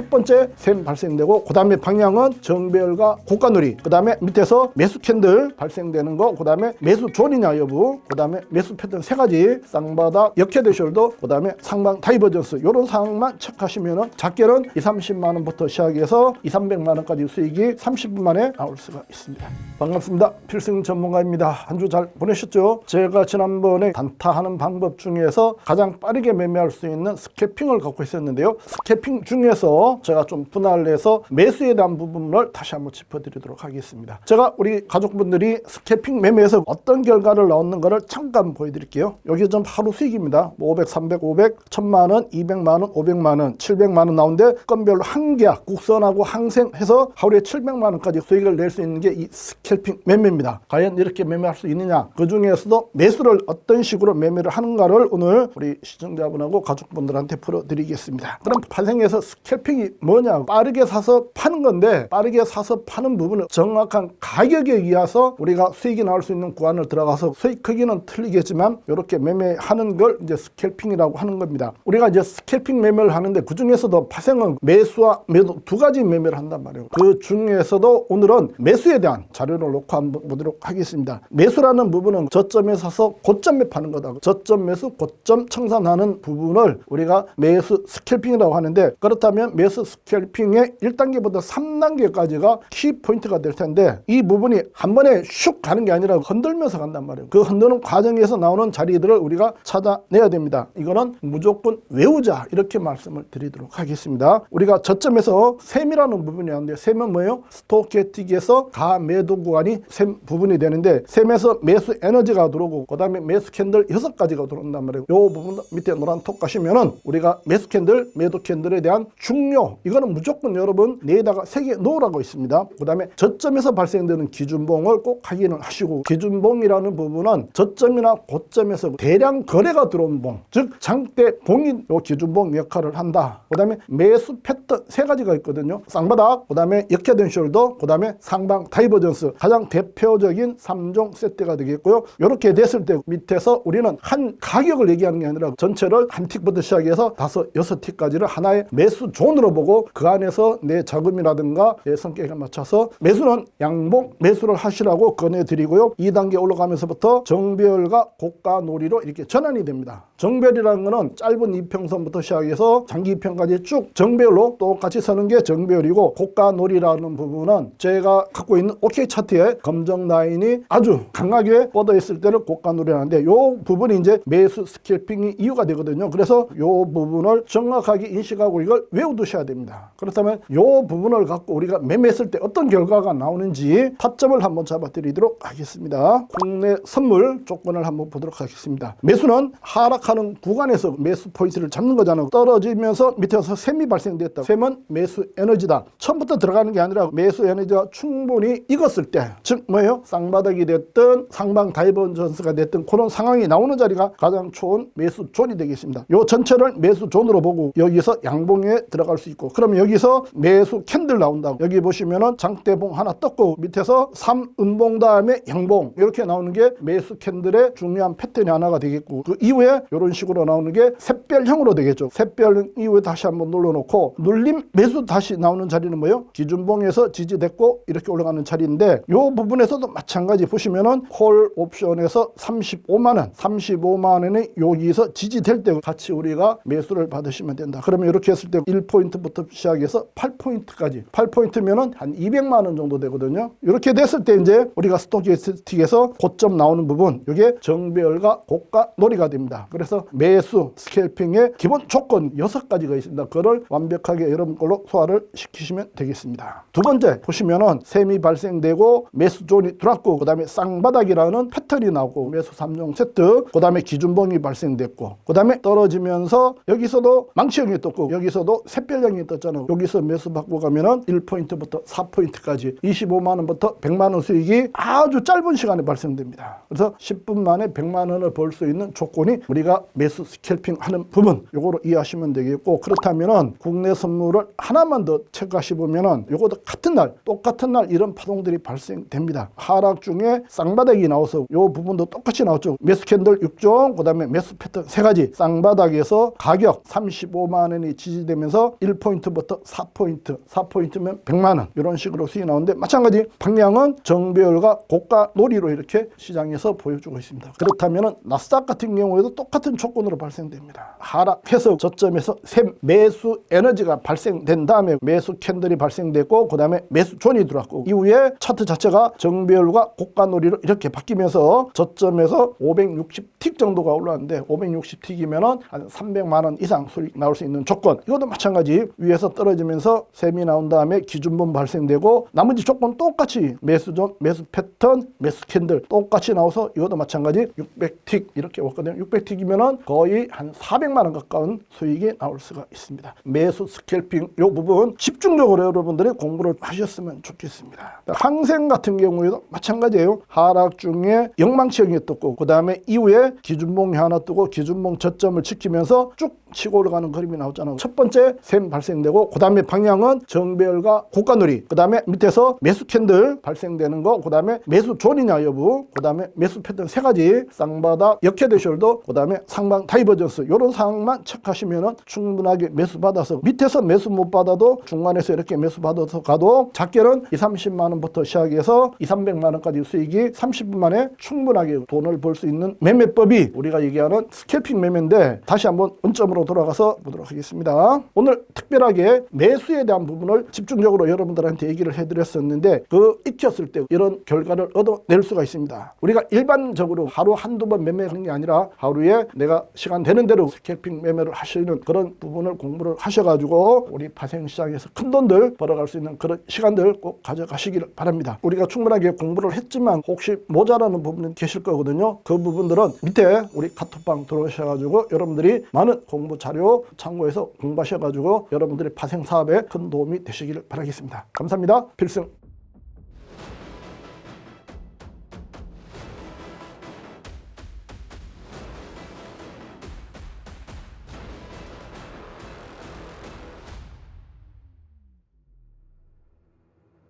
첫 번째 셈 발생되고, 그 다음에 방향은 정배열과 고가놀이, 그 다음에 밑에서 매수 캔들 발생되는 거, 그 다음에 매수 존이냐 여부, 그 다음에 매수 패턴 세 가지, 쌍바닥, 역헤드 숄더, 그 다음에 상방 다이버전스, 이런 상황만 체크하시면은 작게는 230만 원부터 시작해서 200~300만 원까지 수익이 30분 만에 나올 수가 있습니다. 반갑습니다. 필승 전문가입니다. 한 주 잘 보내셨죠? 제가 지난번에 단타하는 방법 중에서 가장 빠르게 매매할 수 있는 스캐핑을 갖고 있었는데요. 스캐핑 중에서 제가 좀 분할해서 매수에 대한 부분을 다시 한번 짚어드리도록 하겠습니다. 제가 우리 가족분들이 스캐핑 매매에서 어떤 결과를 나오는가를 잠깐 보여드릴게요. 여기 좀 하루 수익입니다. 500, 300, 500, 1000만 원, 200만 원, 500만 원, 700만 원 나오는데 건별로 한 계약, 국선하고 항생해서 하루에 700만 원까지 수익을 낼 수 있는 게 이 스캐핑 매매입니다. 과연 이렇게 매매할 수 있느냐? 그 중에서도 매수를 어떤 식으로 매매를 하는가를 오늘 우리 시청자분하고 가족분들한테 풀어드리겠습니다. 그럼 발생해서 스캐핑이 뭐냐? 빠르게 사서 파는 건데, 빠르게 사서 파는 부분은 정확한 가격에 의해서 우리가 수익이 나올 수 있는 구간을 들어가서 수익 크기는 틀리겠지만 이렇게 매매하는 걸 이제 스캐핑이라고 하는 겁니다. 우리가 이제 스캐핑 매매를 하는데 그 중에서도 발생은 매수와 매도 두 가지 매매를 한단 말이에요. 그 중에서도 오늘은 매수에 대한 자료를 놓고 한번 보도록 하겠습니다. 매수라는 부분은 저점에 사서 고점에 파는 거다. 저점 매수, 고점 청산하는 부분을 우리가 매수 스캘핑이라고 하는데, 그렇다면 매수 스캘핑의 1단계부터 3단계까지가 키포인트가 될 텐데, 이 부분이 한 번에 슉 가는 게 아니라 흔들면서 간단 말이에요. 그 흔드는 과정에서 나오는 자리들을 우리가 찾아내야 됩니다. 이거는 무조건 외우자, 이렇게 말씀을 드리도록 하겠습니다. 우리가 저점에서 셈이라는 부분이 있는데, 셈은 뭐예요? 스토캐틱에서 가매도 구간이 셈 부분이 되는데, 셈에서 매수 에너지가 들어오고 그 다음에 매수 캔들 6가지가 들어온단 말이에요. 이 부분 밑에 노란 톡 가시면은 우리가 매수 캔들, 매도 캔들에 대한 중요, 이거는 무조건 여러분 내에다가 새겨 놓으라고 있습니다. 그 다음에 저점에서 발생되는 기준봉을 꼭 확인을 하시고, 기준봉이라는 부분은 저점이나 고점에서 대량 거래가 들어온 봉, 즉 장대 봉이 이 기준봉 역할을 한다. 그 다음에 매수 패턴 세 가지가 있거든요. 쌍바닥, 그 다음에 역헤드 숄더, 그 다음에 상방 다이버전스, 가장 대표적인 3종 세트가 되겠고요. 이렇게 됐을 때 밑에서 우리는 한 가격을 얘기하는 게 아니라 전체를 한 틱부터 시작해서 5, 6틱까지를 하나의 매수 존으로 보고 그 안에서 내 자금이라든가 내 성격에 맞춰서 매수는 양봉 매수를 하시라고 권해드리고요. 2단계 올라가면서부터 정배열과 고가놀이로 이렇게 전환이 됩니다. 정배열이라는 거는 짧은 이평선부터 시작해서 장기 이평까지 쭉 정배열로 똑같이 서는 게 정배열이고, 고가놀이라는 부분은 제가 갖고 있는 OK 차트에 검정 라인이 아주 강하게 뻗어 있을 때를 고가놀이라는데, 이 부분이 이제 매수 스캘핑이 이유가 되거든요. 그래서 이 부분을 정확하게 인식하고 이걸 외워두셔야 됩니다. 그렇다면 이 부분을 갖고 우리가 매매했을 때 어떤 결과가 나오는지 타점을 한번 잡아드리도록 하겠습니다. 국내 선물 조건을 한번 보도록 하겠습니다. 매수는 하락하는 구간에서 매수 포인트를 잡는 거잖아요. 떨어지면서 밑에서 셈이 발생됐다. 셈은 매수 에너지다. 처음부터 들어가는 게 아니라 매수 에너지가 충분히 익었을 때, 즉 뭐예요? 쌍바닥이 됐든 상방 다이버전스가 됐든 그런 상황이 나오는 자리가 가장 좋은 매수 존이 되겠습니다. 요 전체를 매수 존으로 보고 여기서 양봉에 들어갈 수 있고, 그러면 여기서 매수 캔들 나온다고, 여기 보시면은 장대봉 하나 떴고 밑에서 3음봉 다음에 양봉 이렇게 나오는 게 매수 캔들의 중요한 패턴이 하나가 되겠고, 그 이후에 이런 식으로 나오는 게 샛별형으로 되겠죠. 샛별 이후에 다시 한번 눌러놓고 눌림 매수 다시 나오는 자리는 뭐예요? 기준봉에서 지지됐고 이렇게 올라가는 자리인데, 이 부분에서도 마찬가지 보시면은 콜 옵션에서 35만 원이 여기서 지지될 때 같이 우리가 매수를 받으시면 된다. 그러면 이렇게 했을 때 1포인트부터 시작해서 8포인트까지, 8포인트면은 한 200만 원 정도 되거든요. 이렇게 됐을 때 이제 우리가 스토캐스틱에서 고점 나오는 부분, 이게 정배열과 고가놀이가 됩니다. 그래서 매수 스캘핑의 기본 조건 6가지가 있습니다. 그걸 완벽하게 여러분 걸로 소화를 시키시면 되겠습니다. 두 번째 보시면은 셈이 발생되고 매수 존이 들어왔고, 그 다음에 쌍바닥이라는 패턴이 나오고 매수 3종 세트, 그 다음에 기준봉이 발생됐고, 그 다음에 떨어지면서 여기서도 망치형이 떴고 여기서도 샛별형이 떴잖아요. 여기서 매수 받고 가면은 1포인트부터 4포인트까지 25만 원부터 100만 원 수익이 아주 짧은 시간에 발생됩니다. 그래서 10분 만에 100만 원을 벌 수 있는 조건이 우리가 우리가 매수 스캘핑 하는 부분 요거로 이해하시면 되겠고, 그렇다면은 국내 선물을 하나만 더 체크하시 보면은 요것도 같은 날 똑같은 날 이런 파동들이 발생됩니다. 하락 중에 쌍바닥이 나와서 요 부분도 똑같이 나왔죠. 매수 캔들 6종, 그 다음에 매수 패턴 3가지. 쌍바닥에서 가격 35만 원이 지지되면서 1포인트부터 4포인트, 4포인트면 100만 원 이런 식으로 수익이 나오는데, 마찬가지 방향은 정배열과 고가 놀이로 이렇게 시장에서 보여주고 있습니다. 그렇다면 나스닥 같은 경우에도 똑같은 조건으로 발생됩니다. 하락해서 저점에서 샘 매수 에너지가 발생된 다음에 매수 캔들이 발생됐고, 그 다음에 매수 존이 들어왔고, 이후에 차트 자체가 정배열과 고가 놀이로 이렇게 바뀌면서 저점에서 560틱 정도가 올라왔는데, 560틱이면 한 300만 원 이상 수익 나올 수 있는 조건. 이것도 마찬가지 위에서 떨어지면서 샘이 나온 다음에 기준분 발생되고, 나머지 조건 똑같이 매수존, 매수 패턴, 매수 캔들 똑같이 나와서 이것도 마찬가지 600틱 이렇게 왔거든요. 600틱이면 거의 한 400만 원 가까운 수익이 나올 수가 있습니다. 매수 스캘핑 이 부분 집중적으로 여러분들이 공부를 하셨으면 좋겠습니다. 항생 같은 경우에도 마찬가지예요. 하락 중에 영망치형이 떴고, 그 다음에 이후에 기준봉이 하나 뜨고 기준봉 저점을 지키면서 쭉 치고 올라가는 그림이 나왔잖아요. 첫 번째 샘 발생되고, 그 다음에 방향은 정배열과 고가놀이, 그 다음에 밑에서 매수 캔들 발생되는 거, 그 다음에 매수 존이냐 여부, 그 다음에 매수 패턴 3가지, 쌍바닥, 역헤드 숄더, 그 다음에 상방 다이버전스, 이런 상황만 체크하시면 충분하게 매수 받아서, 밑에서 매수 못 받아도 중간에서 이렇게 매수 받아서 가도 작게는 230만 원부터 시작해서 200~300만 원까지 수익이 30분 만에 충분하게 돈을 벌 수 있는 매매법이 우리가 얘기하는 스캘핑 매매인데, 다시 한번 원점으로 돌아가서 보도록 하겠습니다. 오늘 특별하게 매수에 대한 부분을 집중적으로 여러분들한테 얘기를 해드렸었는데, 그 익혔을 때 이런 결과를 얻어낼 수가 있습니다. 우리가 일반적으로 하루 한두 번 매매하는 게 아니라 하루에 내가 시간 되는 대로 스캘핑 매매를 하시는 그런 부분을 공부를 하셔가지고 우리 파생시장에서 큰 돈들 벌어갈 수 있는 그런 시간들 꼭 가져가시기를 바랍니다. 우리가 충분하게 공부를 했지만 혹시 모자라는 부분은 계실 거거든요. 그 부분들은 밑에 우리 카톡방 들어오셔가지고 여러분들이 많은 공부 자료 참고해서 공부하셔가지고 여러분들의 파생 사업에 큰 도움이 되시기를 바라겠습니다. 감사합니다. 필승.